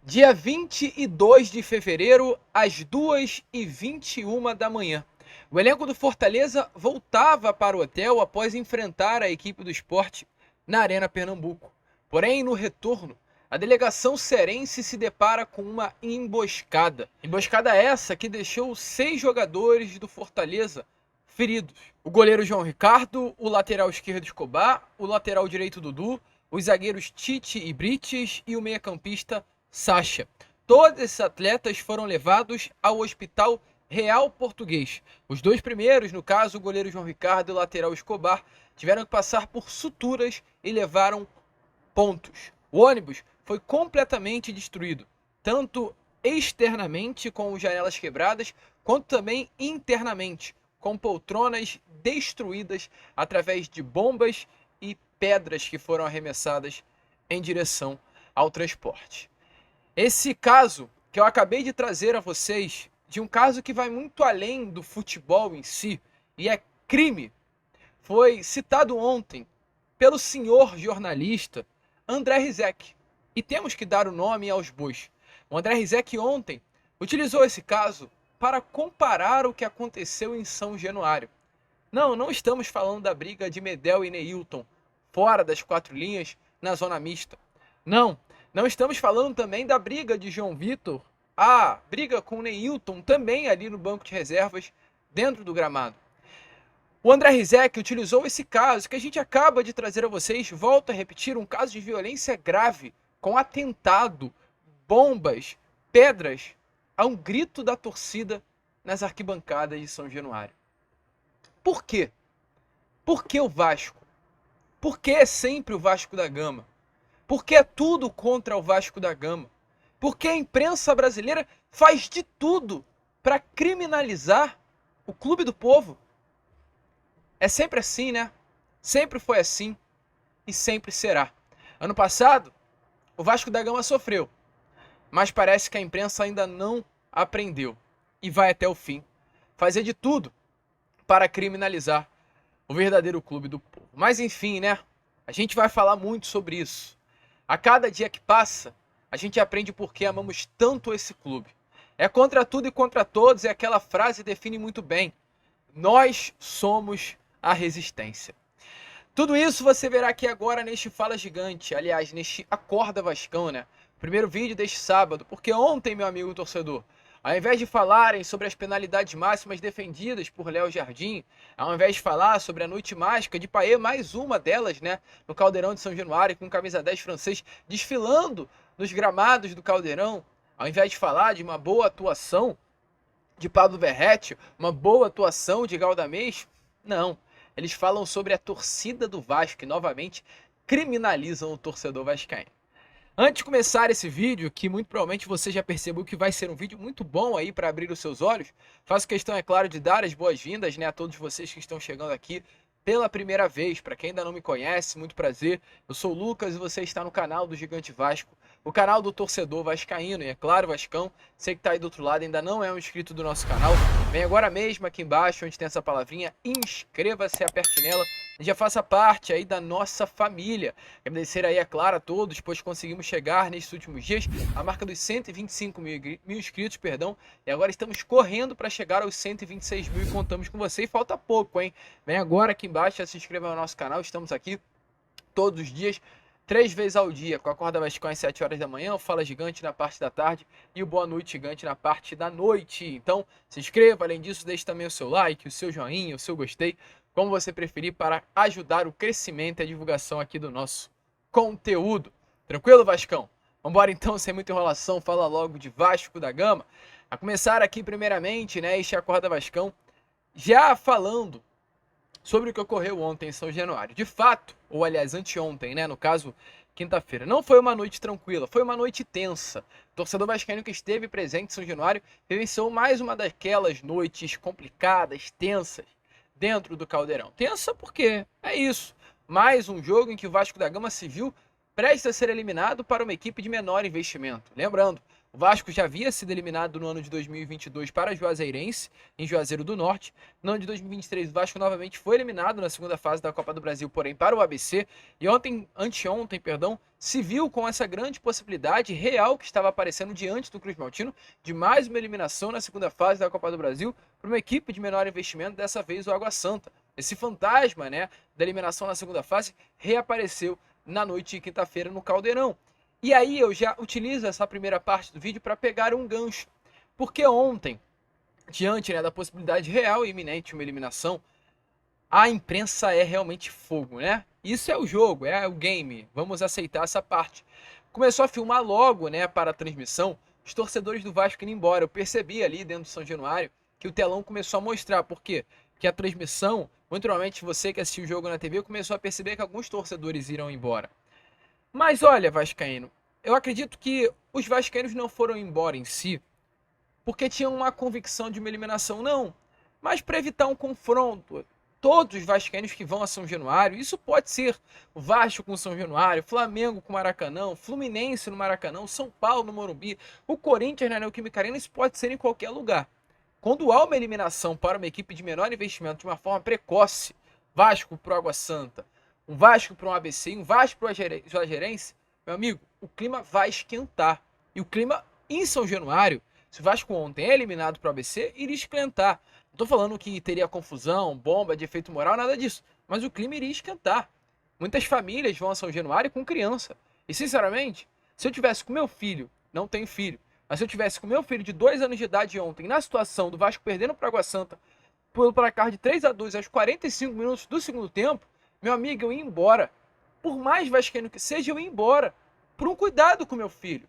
Dia 22 de fevereiro, às 2h21 da manhã. O elenco do Fortaleza voltava para o hotel após enfrentar a equipe do Sport na Arena Pernambuco. Porém, no retorno, a delegação cearense se depara com uma emboscada. Emboscada essa que deixou 6 jogadores do Fortaleza feridos. O goleiro João Ricardo, o lateral esquerdo Escobar, o lateral direito Dudu, os zagueiros Tite e Brites e o meia-campista Sacha. Todos esses atletas foram levados ao Hospital Real Português. Os dois primeiros, no caso, o goleiro João Ricardo e o lateral Escobar, tiveram que passar por suturas e levaram pontos. O ônibus foi completamente destruído, tanto externamente com janelas quebradas, quanto também internamente, com poltronas destruídas através de bombas e pedras que foram arremessadas em direção ao transporte. Esse caso que eu acabei de trazer a vocês, de um caso que vai muito além do futebol em si, e é crime, foi citado ontem pelo senhor jornalista André Rizek. E temos que dar o nome aos bois. O André Rizek ontem utilizou esse caso para comparar o que aconteceu em São Januário. Não estamos falando da briga de Medel e Neilton, fora das 4 linhas, na zona mista. Não estamos falando também da briga de João Vitor, a briga com Neilton também ali no banco de reservas, dentro do gramado. O André Rizek utilizou esse caso que a gente acaba de trazer a vocês, volto a repetir, um caso de violência grave, com atentado, bombas, pedras, a um grito da torcida nas arquibancadas de São Januário. Por quê? Por que o Vasco? Por que é sempre o Vasco da Gama? Por que é tudo contra o Vasco da Gama? Por que a imprensa brasileira faz de tudo para criminalizar o clube do povo? É sempre assim, né? Sempre foi assim e sempre será. Ano passado, o Vasco da Gama sofreu, mas parece que a imprensa ainda não aprendeu e vai até o fim fazer de tudo para criminalizar o verdadeiro clube do povo. Mas enfim, né? A gente vai falar muito sobre isso. A cada dia que passa, a gente aprende por que amamos tanto esse clube. É contra tudo e contra todos, e aquela frase define muito bem. Nós somos a resistência. Tudo isso você verá aqui agora neste Fala Gigante, aliás, neste Acorda Vascão, né? Primeiro vídeo deste sábado, porque ontem, meu amigo torcedor, ao invés de falarem sobre as penalidades máximas defendidas por Léo Jardim, ao invés de falar sobre a noite mágica de Payet, mais uma delas, né, no Caldeirão de São Januário, com camisa 10 francês desfilando nos gramados do Caldeirão, ao invés de falar de uma boa atuação de Pablo Verratti, uma boa atuação de Galdamés, não. Eles falam sobre a torcida do Vasco e novamente criminalizam o torcedor vascaíno. Antes de começar esse vídeo, que muito provavelmente você já percebeu que vai ser um vídeo muito bom aí para abrir os seus olhos, faço questão, é claro, de dar as boas-vindas, né, a todos vocês que estão chegando aqui pela primeira vez. Para quem ainda não me conhece, muito prazer. Eu sou o Lucas e você está no canal do Gigante Vasco, o canal do torcedor vascaíno. E é claro, Vascão, você que está aí do outro lado ainda não é um inscrito do nosso canal, vem agora mesmo aqui embaixo, onde tem essa palavrinha, inscreva-se, aperte nela e já faça parte aí da nossa família. Agradecer aí, é claro, a todos, pois conseguimos chegar nesses últimos dias a marca dos 125 mil inscritos, perdão, e agora estamos correndo para chegar aos 126 mil e contamos com você, e falta pouco, hein? Vem agora aqui embaixo, se inscreva no nosso canal, estamos aqui todos os dias, 3 vezes ao dia, com a Acorda Vascão às 7 horas da manhã, o Fala Gigante na parte da tarde e o Boa Noite Gigante na parte da noite. Então, se inscreva, além disso, deixe também o seu like, o seu joinha, o seu gostei, como você preferir, para ajudar o crescimento e a divulgação aqui do nosso conteúdo. Tranquilo, Vascão? Vambora então, sem muita enrolação, fala logo de Vasco da Gama. A começar aqui primeiramente, né, este Acorda Vascão, já falando sobre o que ocorreu ontem em São Januário. De fato, ou aliás, anteontem, né, no caso, quinta-feira, não foi uma noite tranquila, foi uma noite tensa. O torcedor vascaíno que esteve presente em São Januário vivenciou mais uma daquelas noites complicadas, tensas, dentro do Caldeirão. Tensa porque é isso, mais um jogo em que o Vasco da Gama se viu prestes a ser eliminado para uma equipe de menor investimento. Lembrando, o Vasco já havia sido eliminado no ano de 2022 para a Juazeirense, em Juazeiro do Norte. No ano de 2023, o Vasco novamente foi eliminado na segunda fase da Copa do Brasil, porém para o ABC. E anteontem, se viu com essa grande possibilidade real que estava aparecendo diante do Cruz Maltino de mais uma eliminação na segunda fase da Copa do Brasil para uma equipe de menor investimento, dessa vez o Água Santa. Esse fantasma, né, da eliminação na segunda fase reapareceu na noite de quinta-feira no Caldeirão. E aí eu já utilizo essa primeira parte do vídeo para pegar um gancho, porque ontem, diante, né, da possibilidade real e iminente de uma eliminação, a imprensa é realmente fogo, né? Isso é o jogo, é o game, vamos aceitar essa parte. Começou a filmar logo, né, para a transmissão, os torcedores do Vasco indo embora. Eu percebi ali dentro do São Januário que o telão começou a mostrar, por quê? Que a transmissão, muito provavelmente você que assistiu o jogo na TV, começou a perceber que alguns torcedores irão embora. Mas olha, vascaíno, eu acredito que os vascaínos não foram embora em si porque tinham uma convicção de uma eliminação, não. Mas para evitar um confronto, todos os vascaínos que vão a São Januário, isso pode ser o Vasco com São Januário, Flamengo com Maracanã, Fluminense no Maracanã, São Paulo no Morumbi, o Corinthians na Neoquímica Arena, isso pode ser em qualquer lugar. Quando há uma eliminação para uma equipe de menor investimento de uma forma precoce, Vasco para o Água Santa, um Vasco para um ABC e um Vasco para o Juazeirense, meu amigo, o clima vai esquentar. E o clima em São Januário, se o Vasco ontem é eliminado para o ABC, iria esquentar. Não estou falando que teria confusão, bomba de efeito moral, nada disso. Mas o clima iria esquentar. Muitas famílias vão a São Januário com criança. E sinceramente, se eu tivesse com meu filho, não tenho filho, mas se eu tivesse com meu filho de 2 anos de idade ontem, na situação do Vasco perdendo para o Água Santa, pelo placar de 3-2 aos 45 minutos do segundo tempo, meu amigo, eu ia embora. Por mais vascaíno que seja, eu ia embora. Por um cuidado com meu filho.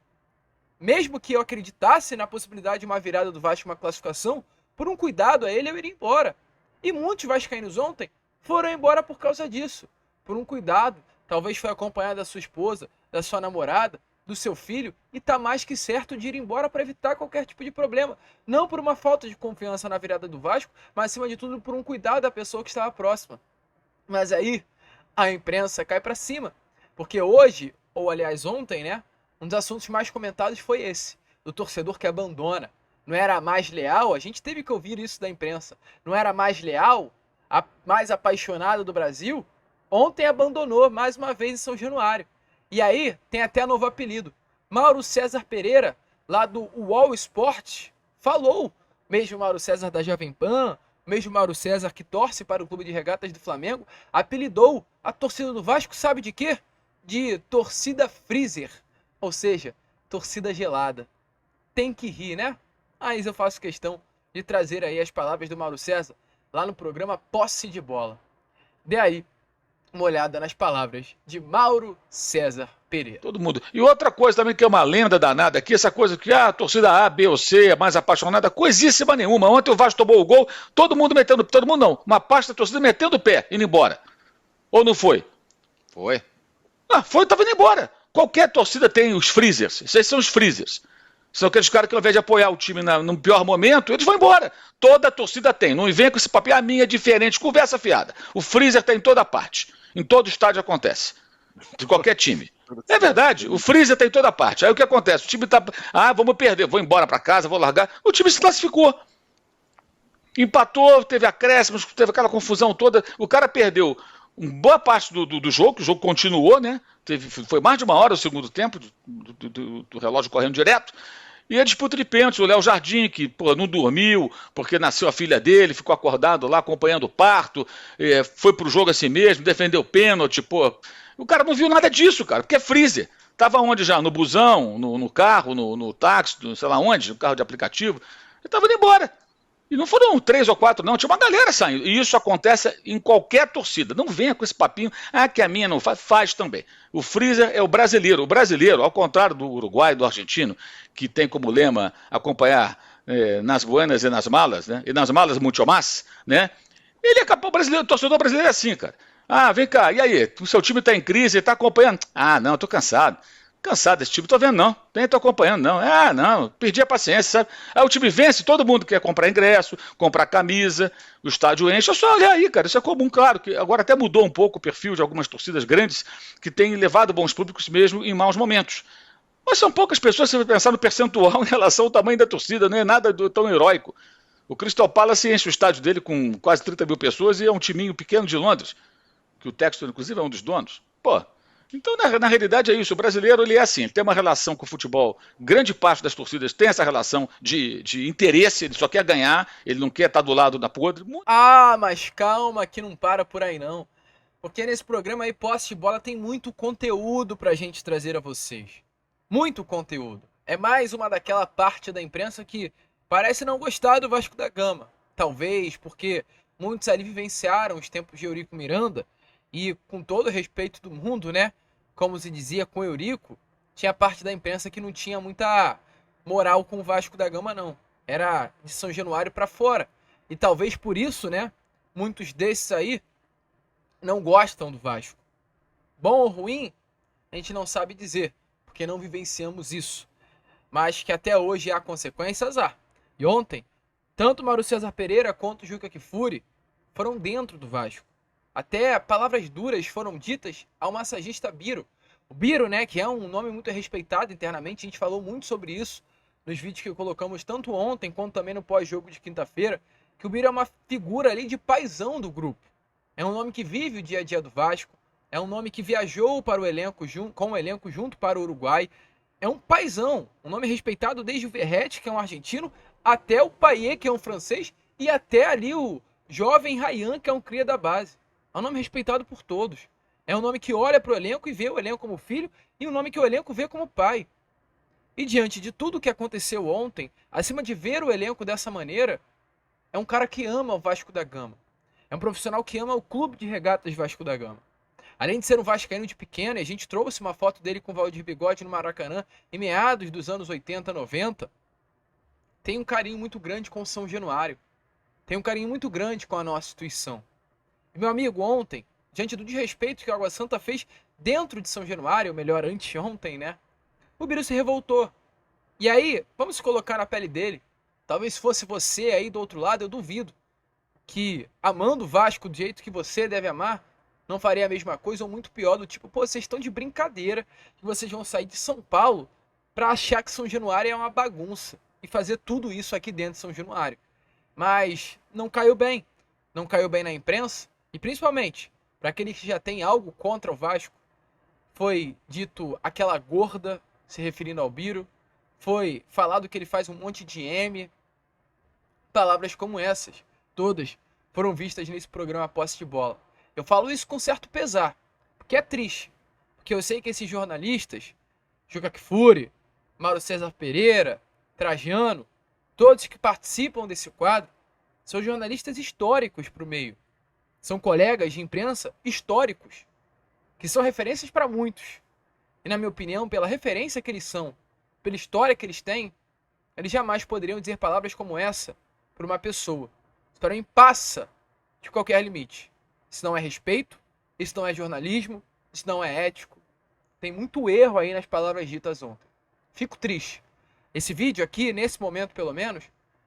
Mesmo que eu acreditasse na possibilidade de uma virada do Vasco, uma classificação, por um cuidado a ele, eu iria embora. E muitos vascaínos ontem foram embora por causa disso. Por um cuidado. Talvez foi acompanhado da sua esposa, da sua namorada, do seu filho, e tá mais que certo de ir embora para evitar qualquer tipo de problema. Não por uma falta de confiança na virada do Vasco, mas acima de tudo por um cuidado da pessoa que estava próxima. Mas aí a imprensa cai para cima, porque hoje, ou aliás ontem, né, um dos assuntos mais comentados foi esse, do torcedor que abandona. Não era mais leal? A gente teve que ouvir isso da imprensa. Não era mais leal? A mais apaixonada do Brasil? Ontem abandonou mais uma vez em São Januário. E aí tem até novo apelido. Mauro César Pereira, lá do UOL Esporte, falou. Mesmo Mauro César da Jovem Pan, mesmo Mauro César que torce para o Clube de Regatas do Flamengo, apelidou a torcida do Vasco, sabe de quê? De torcida freezer, ou seja, torcida gelada. Tem que rir, né? Mas eu faço questão de trazer aí as palavras do Mauro César lá no programa Posse de Bola. Dê aí uma olhada nas palavras de Mauro César Pereira. Todo mundo. E outra coisa também que é uma lenda danada aqui, essa coisa que a torcida A, B ou C é mais apaixonada, coisíssima nenhuma. Ontem o Vasco tomou o gol, todo mundo não, uma parte da torcida metendo o pé, indo embora. Ou não foi? Foi. Foi, tava indo embora. Qualquer torcida tem os freezers, esses são os freezers. São aqueles caras que ao invés de apoiar o time no pior momento, eles vão embora. Toda a torcida tem, não vem com esse papel, a minha é diferente, conversa fiada. O freezer está em toda parte, em todo estádio acontece, de qualquer time. É verdade, o freezer está em toda parte. Aí o que acontece? O time está, vamos perder, vou embora para casa, vou largar. O time se classificou. Empatou, teve acréscimos, teve aquela confusão toda. O cara perdeu boa parte do jogo, o jogo continuou, né? Foi mais de 1 hora o segundo tempo, do relógio correndo direto. E a disputa de pênaltis, o Léo Jardim, que não dormiu, porque nasceu a filha dele, ficou acordado lá acompanhando o parto, foi pro jogo assim mesmo, defendeu o pênalti, O cara não viu nada disso, cara, porque é freezer. Tava onde já? No busão, no carro, no táxi, sei lá onde, no carro de aplicativo. Ele tava indo embora. E não foram 3 ou 4, não. Tinha uma galera saindo. E isso acontece em qualquer torcida. Não venha com esse papinho, que a minha não faz. Faz também. O freezer é o brasileiro. O brasileiro, ao contrário do Uruguai, do argentino, que tem como lema acompanhar nas buenas e nas malas, né? E nas malas muito mais, né? Ele acabou brasileiro, o torcedor brasileiro é assim, cara. Vem cá, e aí? O seu time está em crise, está acompanhando? Não, estou cansado. Cansado desse time, tô vendo não, nem tô acompanhando não. Não, perdi a paciência, sabe? Aí o time vence, todo mundo quer comprar ingresso, comprar camisa, o estádio enche, é só olhar aí, cara, isso é comum, claro, que agora até mudou um pouco o perfil de algumas torcidas grandes que têm levado bons públicos mesmo em maus momentos. Mas são poucas pessoas, se você pensar no percentual em relação ao tamanho da torcida, não é nada tão heróico. O Crystal Palace enche o estádio dele com quase 30 mil pessoas e é um timinho pequeno de Londres, que o Textor, inclusive, é um dos donos. Pô, então, na realidade é isso, o brasileiro ele é assim, ele tem uma relação com o futebol, grande parte das torcidas tem essa relação de interesse, ele só quer ganhar, ele não quer estar do lado da podre. Mas calma que não para por aí não, porque nesse programa aí, Posse de Bola, tem muito conteúdo pra gente trazer a vocês, muito conteúdo. É mais uma daquela parte da imprensa que parece não gostar do Vasco da Gama, talvez porque muitos ali vivenciaram os tempos de Eurico Miranda, e com todo o respeito do mundo, né? Como se dizia com Eurico, tinha parte da imprensa que não tinha muita moral com o Vasco da Gama, não. Era de São Januário para fora. E talvez por isso, né? Muitos desses aí não gostam do Vasco. Bom ou ruim, a gente não sabe dizer, porque não vivenciamos isso. Mas que até hoje há consequências, há. E ontem, tanto Mauro César Pereira quanto o Juca Kfouri foram dentro do Vasco. Até palavras duras foram ditas ao massagista Biro. O Biro, né, que é um nome muito respeitado internamente, a gente falou muito sobre isso nos vídeos que colocamos tanto ontem quanto também no pós-jogo de quinta-feira, que o Biro é uma figura ali de paizão do grupo. É um nome que vive o dia a dia do Vasco, é um nome que viajou para o elenco com o elenco junto para o Uruguai. É um paizão, um nome respeitado desde o Verratti, que é um argentino, até o Payet, que é um francês, e até ali o jovem Ryan, que é um cria da base. É um nome respeitado por todos. É um nome que olha para o elenco e vê o elenco como filho, e um nome que o elenco vê como pai. E diante de tudo o que aconteceu ontem, acima de ver o elenco dessa maneira, é um cara que ama o Vasco da Gama. É um profissional que ama o Clube de Regatas Vasco da Gama. Além de ser um vascaíno de pequeno, a gente trouxe uma foto dele com o Valdir Bigode no Maracanã em meados dos anos 80, 90. Tem um carinho muito grande com o São Januário. Tem um carinho muito grande com a nossa instituição. E, meu amigo, ontem, diante do desrespeito que o Água Santa fez dentro de São Januário, ou melhor, anteontem, né? O Biro se revoltou. E aí, vamos se colocar na pele dele. Talvez fosse você aí do outro lado, eu duvido que, amando o Vasco do jeito que você deve amar, não faria a mesma coisa ou muito pior, do tipo, pô, vocês estão de brincadeira que vocês vão sair de São Paulo pra achar que São Januário é uma bagunça e fazer tudo isso aqui dentro de São Januário. Mas não caiu bem. Não caiu bem na imprensa. E principalmente, para aqueles que já têm algo contra o Vasco, foi dito aquela gorda, se referindo ao Biro, foi falado que ele faz um monte de M. Palavras como essas, todas, foram vistas nesse programa Posse de Bola. Eu falo isso com certo pesar, porque é triste. Porque eu sei que esses jornalistas, Juca Kfouri, Mauro César Pereira, Trajano, todos que participam desse quadro, são jornalistas históricos para o meio. São colegas de imprensa históricos, que são referências para muitos. E, na minha opinião, pela referência que eles são, pela história que eles têm, eles jamais poderiam dizer palavras como essa para uma pessoa. Isso para mim passa de qualquer limite. Isso não é respeito, isso não é jornalismo, isso não é ético. Tem muito erro aí nas palavras ditas ontem. Fico triste. Esse vídeo aqui, nesse momento pelo menos,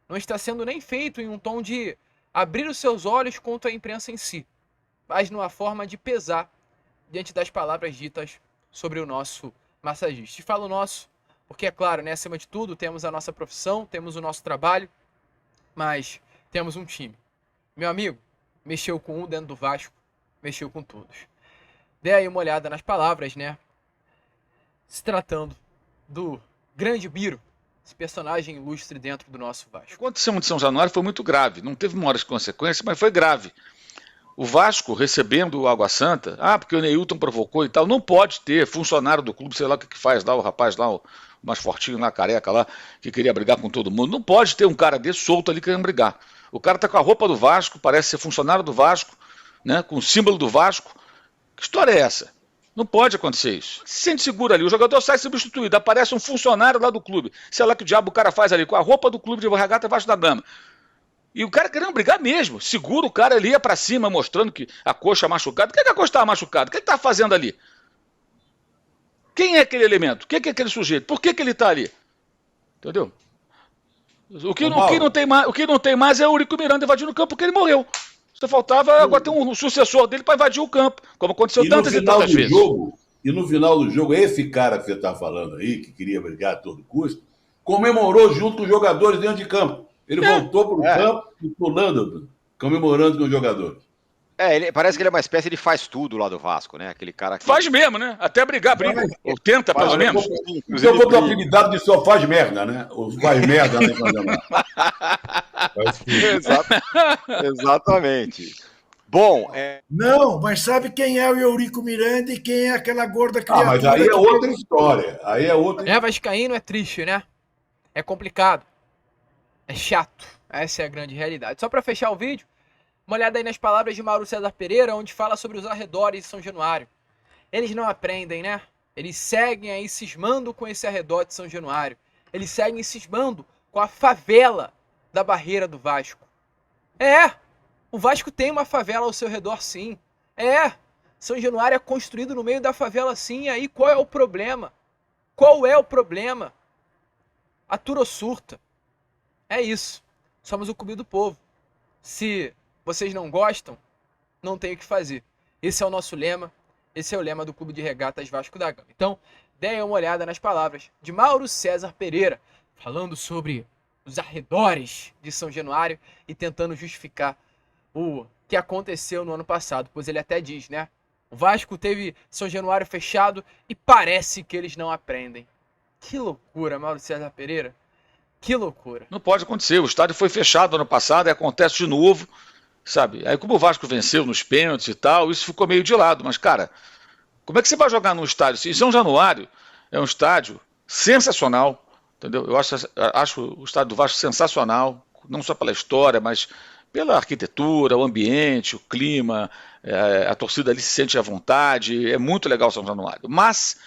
não está sendo nem feito em um tom de abrir os seus olhos contra a imprensa em si, mas numa forma de pesar diante das palavras ditas sobre o nosso massagista. E falo nosso, porque é claro, né, acima de tudo, temos a nossa profissão, temos o nosso trabalho, mas temos um time. Meu amigo, mexeu com um dentro do Vasco, mexeu com todos. Dê aí uma olhada nas palavras, né? Se tratando do grande Biro, esse personagem ilustre dentro do nosso Vasco. O que aconteceu de São Januário foi muito grave. Não teve maiores consequências, mas foi grave. O Vasco recebendo o Água Santa, porque o Neilton provocou e tal, não pode ter funcionário do clube, sei lá o que faz lá, o rapaz lá, o mais fortinho lá, careca lá, que queria brigar com todo mundo. Não pode ter um cara desse solto ali querendo brigar. O cara tá com a roupa do Vasco, parece ser funcionário do Vasco, né, com o símbolo do Vasco. Que história é essa? Não pode acontecer isso. Se sente seguro ali, o jogador sai substituído, aparece um funcionário lá do clube. Sei lá que o diabo o cara faz ali, com a roupa do clube de regata Vasco da Gama. E o cara querendo brigar mesmo. Segura o cara ali, ia pra cima, mostrando que a coxa machucada. Por que a coxa estava machucada? O que ele estava fazendo ali? Quem é aquele elemento? O que é aquele sujeito? Por que ele está ali? Entendeu? O que não tem mais é o Eurico Miranda invadindo o campo porque ele morreu. Só faltava agora ter um sucessor dele para invadir o campo, como aconteceu tantas e tantas vezes. E no final do jogo, esse cara que você está falando aí, que queria brigar a todo custo, comemorou junto com os jogadores dentro de campo. Ele voltou para o campo e pulando, comemorando com os jogadores. Parece que ele é uma espécie de faz tudo lá do Vasco, né? Aquele cara que... Faz mesmo, né? Até briga. Ou tenta, pelo menos. Eu vou ter o apelidado de só faz merda, né? Ou faz merda, né? Exatamente. Bom, Não, mas sabe quem é o Eurico Miranda e quem é aquela gorda criatura? Mas aí é outra história. Vascaíno é triste, né? É complicado. É chato. Essa é a grande realidade. Só para fechar o vídeo, uma olhada aí nas palavras de Mauro César Pereira, onde fala sobre os arredores de São Januário. Eles não aprendem, né? Eles seguem aí cismando com esse arredor de São Januário. Eles seguem cismando com a favela da barreira do Vasco. O Vasco tem uma favela ao seu redor, sim. São Januário é construído no meio da favela, sim. E aí qual é o problema? Qual é o problema? Atura ou surta. É isso. Somos o clube do povo. Se vocês não gostam, não tem o que fazer. Esse é o nosso lema. Esse é o lema do Clube de Regatas Vasco da Gama. Então, deem uma olhada nas palavras de Mauro César Pereira, falando sobre os arredores de São Januário e tentando justificar o que aconteceu no ano passado. Pois ele até diz, né? O Vasco teve São Januário fechado e parece que eles não aprendem. Que loucura, Mauro César Pereira. Que loucura. Não pode acontecer. O estádio foi fechado ano passado e acontece de novo, sabe? Aí como o Vasco venceu nos pênaltis e tal, isso ficou meio de lado. Mas, cara, como é que você vai jogar num estádio? São Januário é um estádio sensacional, entendeu? Eu acho o estádio do Vasco sensacional, não só pela história, mas pela arquitetura, o ambiente, o clima, a torcida ali se sente à vontade, é muito legal São Januário. Mas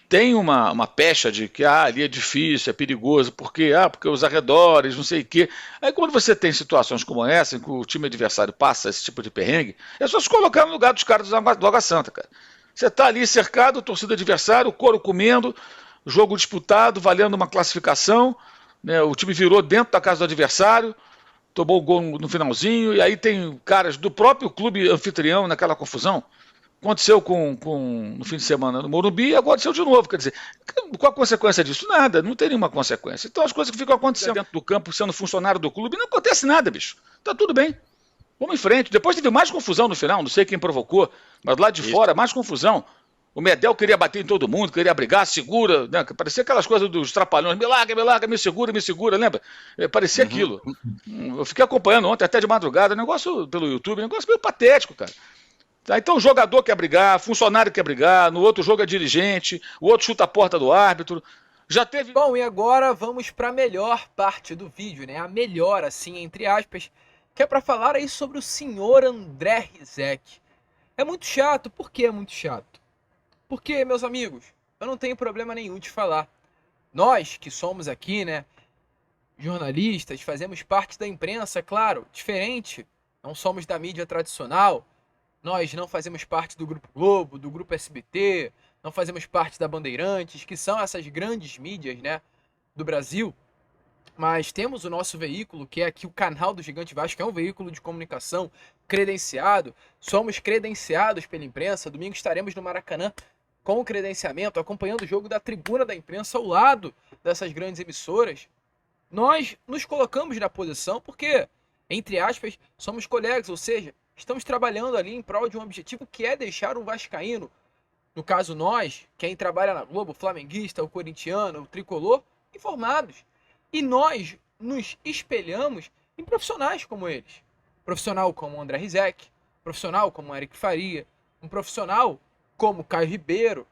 tem uma pecha de que ali é difícil, é perigoso, porque os arredores, não sei o quê. Aí quando você tem situações como essa, em que o time adversário passa esse tipo de perrengue, é só se colocar no lugar dos caras do Água Santa, cara. Você está ali cercado, torcida adversária, o couro comendo, jogo disputado, valendo uma classificação, né, o time virou dentro da casa do adversário, tomou o gol no finalzinho, e aí tem caras do próprio clube anfitrião naquela confusão. Aconteceu no fim de semana no Morumbi e aconteceu de novo. Quer dizer, qual a consequência disso? Nada, não tem nenhuma consequência. Então as coisas que ficam acontecendo dentro do campo, sendo funcionário do clube, não acontece nada, bicho. Tá tudo bem. Vamos em frente. Depois teve mais confusão no final, não sei quem provocou, mas lá de fora, mais confusão. O Medel queria bater em todo mundo, queria brigar, segura, né? Parecia aquelas coisas dos trapalhões, me larga, me segura, lembra? Parecia aquilo. Eu fiquei acompanhando ontem, até de madrugada, negócio pelo YouTube, negócio meio patético, cara. Então o jogador quer brigar, funcionário quer brigar, no outro jogo é dirigente, o outro chuta a porta do árbitro. Já teve... Bom, e agora vamos para a melhor parte do vídeo, né? A melhor, assim, entre aspas, que é para falar aí sobre o senhor André Rizek. É muito chato. Por que é muito chato? Porque, meus amigos, eu não tenho problema nenhum de falar. Nós que somos aqui, né, jornalistas, fazemos parte da imprensa, claro, diferente. Não somos da mídia tradicional. Nós não fazemos parte do Grupo Globo, do Grupo SBT, não fazemos parte da Bandeirantes, que são essas grandes mídias, né, do Brasil. Mas temos o nosso veículo, que é aqui o canal do Gigante Vasco, que é um veículo de comunicação credenciado. Somos credenciados pela imprensa. Domingo estaremos no Maracanã com o credenciamento, acompanhando o jogo da tribuna da imprensa ao lado dessas grandes emissoras. Nós nos colocamos na posição porque, entre aspas, somos colegas, ou seja, estamos trabalhando ali em prol de um objetivo que é deixar o vascaíno, no caso nós, quem trabalha na Globo, o flamenguista, o corintiano, o tricolor, informados. E nós nos espelhamos em profissionais como eles. Profissional como o André Rizek, profissional como o Eric Faria, um profissional como o Caio Ribeiro,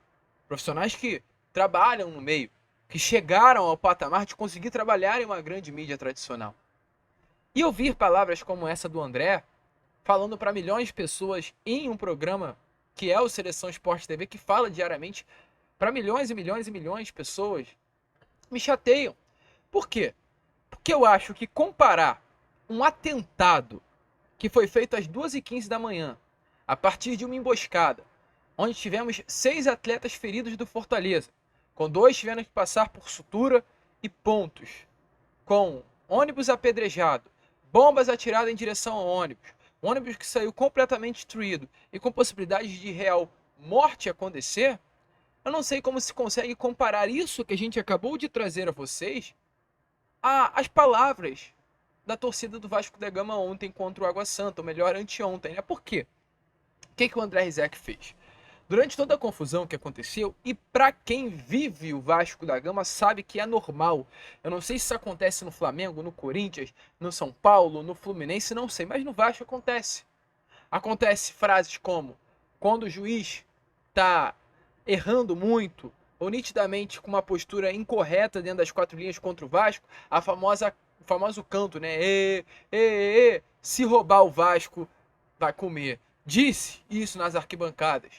profissionais que trabalham no meio, que chegaram ao patamar de conseguir trabalhar em uma grande mídia tradicional. E ouvir palavras como essa do André, falando para milhões de pessoas em um programa que é o Seleção Esporte TV, que fala diariamente para milhões e milhões e milhões de pessoas, me chateiam. Por quê? Porque eu acho que comparar um atentado que foi feito às 2h15 da manhã, a partir de uma emboscada, onde tivemos 6 atletas feridos do Fortaleza, com 2 tiveram que passar por sutura e pontos, com ônibus apedrejado, bombas atiradas em direção ao ônibus que saiu completamente destruído e com possibilidade de real morte acontecer, eu não sei como se consegue comparar isso que a gente acabou de trazer a vocês às palavras da torcida do Vasco da Gama ontem contra o Água Santa, ou melhor, anteontem, né? Por quê? O que o André Rizek fez? Durante toda a confusão que aconteceu, e para quem vive o Vasco da Gama sabe que é normal. Eu não sei se isso acontece no Flamengo, no Corinthians, no São Paulo, no Fluminense, não sei, mas no Vasco acontece. Acontece frases como, quando o juiz está errando muito, ou nitidamente com uma postura incorreta dentro das 4 linhas contra o Vasco, o famoso canto, né? Se roubar o Vasco, vai comer. Disse isso nas arquibancadas.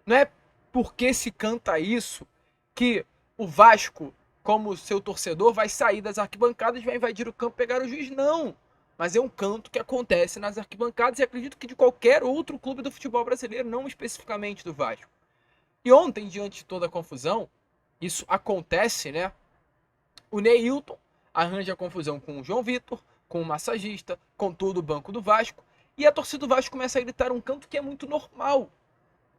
Não é porque se canta isso que o Vasco, como seu torcedor, vai sair das arquibancadas, vai invadir o campo e pegar o juiz. Não. Mas é um canto que acontece nas arquibancadas e acredito que de qualquer outro clube do futebol brasileiro, não especificamente do Vasco. E ontem, diante de toda a confusão, isso acontece, né? O Neilton arranja a confusão com o João Vitor, com o massagista, com todo o banco do Vasco, e a torcida do Vasco começa a gritar um canto que é muito normal.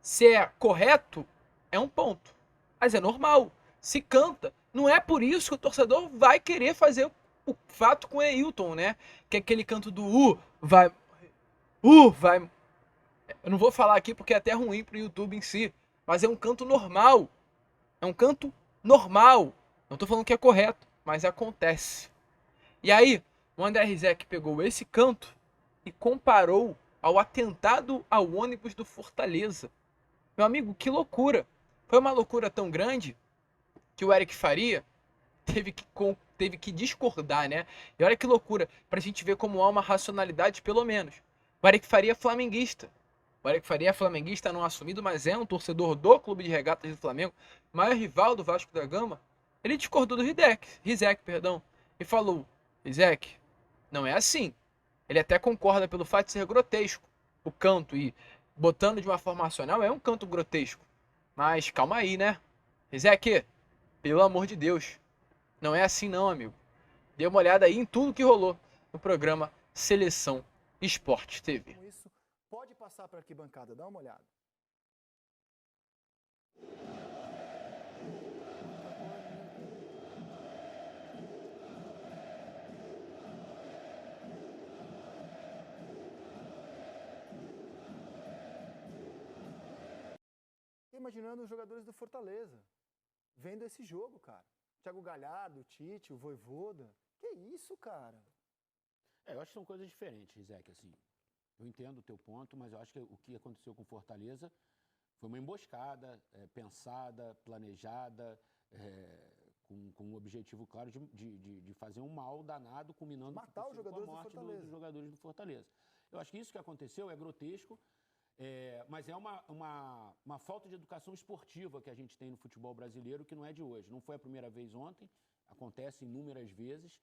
Se é correto, é um ponto. Mas é normal. Se canta, não é por isso que o torcedor vai querer fazer o fato com o Neilton, né? Que é aquele canto do vai. Eu não vou falar aqui porque é até ruim pro YouTube em si. Mas é um canto normal. É um canto normal. Não tô falando que é correto, mas acontece. E aí, o André Rizek pegou esse canto e comparou ao atentado ao ônibus do Fortaleza. Meu amigo, que loucura. Foi uma loucura tão grande que o Eric Faria teve que discordar, né? E olha que loucura, pra gente ver como há uma racionalidade, pelo menos. O Eric Faria é flamenguista. O Eric Faria é flamenguista não assumido, mas é um torcedor do Clube de Regatas do Flamengo, maior rival do Vasco da Gama. Ele discordou do Rizek, e falou, Rizek, não é assim. Ele até concorda pelo fato de ser grotesco o canto, e botando de uma forma racional é um canto grotesco. Mas calma aí, né? Rizek, pelo amor de Deus, não é assim não, amigo. Dê uma olhada aí em tudo que rolou no programa Seleção Esporte TV. Isso pode passar para a arquibancada, dá uma olhada. Imaginando os jogadores do Fortaleza, vendo esse jogo, cara. Thiago Galhardo, o Tite, o Vojvoda. Que isso, cara? Eu acho que são coisas diferentes, Rizek, assim. Eu entendo o teu ponto, mas eu acho que o que aconteceu com o Fortaleza foi uma emboscada, pensada, planejada, com um objetivo claro de fazer um mal danado, culminando matar os jogadores com a morte dos jogadores do Fortaleza. Eu acho que isso que aconteceu é grotesco, mas é uma falta de educação esportiva que a gente tem no futebol brasileiro, que não é de hoje. Não foi a primeira vez ontem, acontece inúmeras vezes.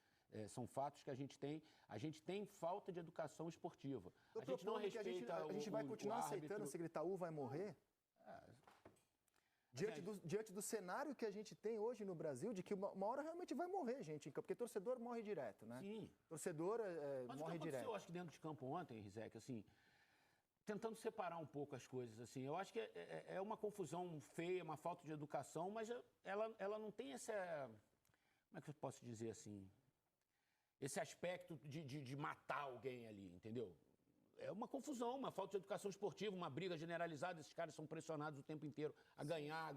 São fatos que a gente tem. A gente tem falta de educação esportiva. A gente não respeita a gente vai continuar aceitando se gritar vai morrer? Diante do cenário que a gente tem hoje no Brasil, de que uma hora realmente vai morrer gente em campo, porque torcedor morre direto, né? Sim. Torcedor mas morre direto. Eu acho que dentro de campo ontem, Rizek, assim, tentando separar um pouco as coisas, assim, eu acho que é uma confusão feia, uma falta de educação, mas ela não tem essa... Como é que eu posso dizer assim? Esse aspecto de matar alguém ali, entendeu? É uma confusão, uma falta de educação esportiva, uma briga generalizada. Esses caras são pressionados o tempo inteiro a ganhar.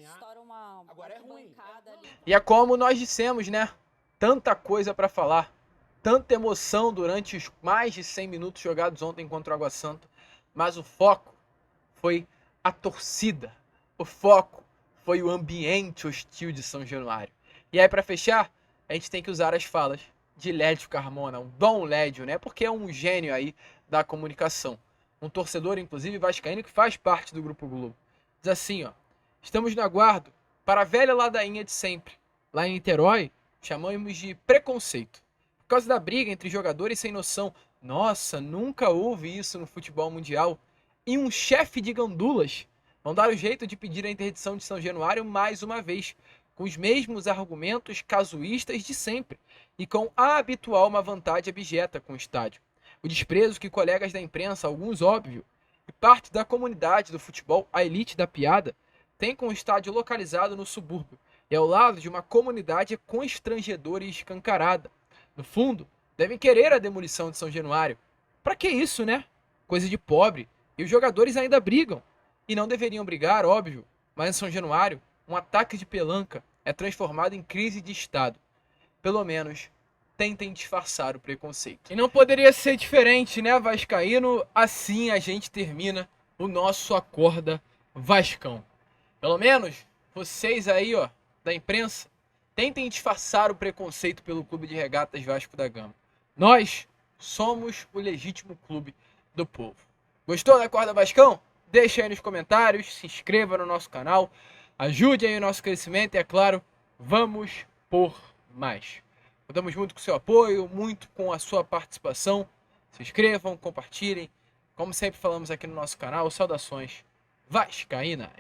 Estoura uma Agora é ruim. Ali. E é como nós dissemos, né? Tanta coisa para falar, tanta emoção durante os mais de 100 minutos jogados ontem contra o Água Santa, mas o foco foi a torcida. O foco foi o ambiente hostil de São Januário. E aí, para fechar, a gente tem que usar as falas de Lédio Carmona, um Dom Lédio, né? Porque é um gênio aí da comunicação. Um torcedor, inclusive, vascaíno, que faz parte do Grupo Globo. Diz assim, ó. Estamos no aguardo para a velha ladainha de sempre. Lá em Niterói, chamamos de preconceito. Por causa da briga entre jogadores sem noção. Nossa, nunca houve isso no futebol mundial. e um chefe de gandulas vão dar o jeito de pedir a interdição de São Januário mais uma vez, com os mesmos argumentos casuístas de sempre e com a habitual má vontade abjeta com o estádio. O desprezo que colegas da imprensa, alguns óbvio, e parte da comunidade do futebol, a elite da piada, tem com o estádio localizado no subúrbio e ao lado de uma comunidade constrangedora e escancarada. No fundo, devem querer a demolição de São Januário. Pra que isso, né? Coisa de pobre. E os jogadores ainda brigam. E não deveriam brigar, óbvio, mas em São Januário, um ataque de pelanca é transformado em crise de Estado. Pelo menos, tentem disfarçar o preconceito. E não poderia ser diferente, né, vascaíno? Assim a gente termina o nosso Acorda Vascão. Pelo menos, vocês aí, ó, da imprensa, tentem disfarçar o preconceito pelo Clube de Regatas Vasco da Gama. Nós somos o legítimo clube do povo. Gostou da Acorda Vascão? Deixa aí nos comentários, se inscreva no nosso canal, ajude aí o nosso crescimento e, é claro, vamos por mais. Contamos muito com o seu apoio, muito com a sua participação. Se inscrevam, compartilhem. Como sempre falamos aqui no nosso canal, saudações vascaínas.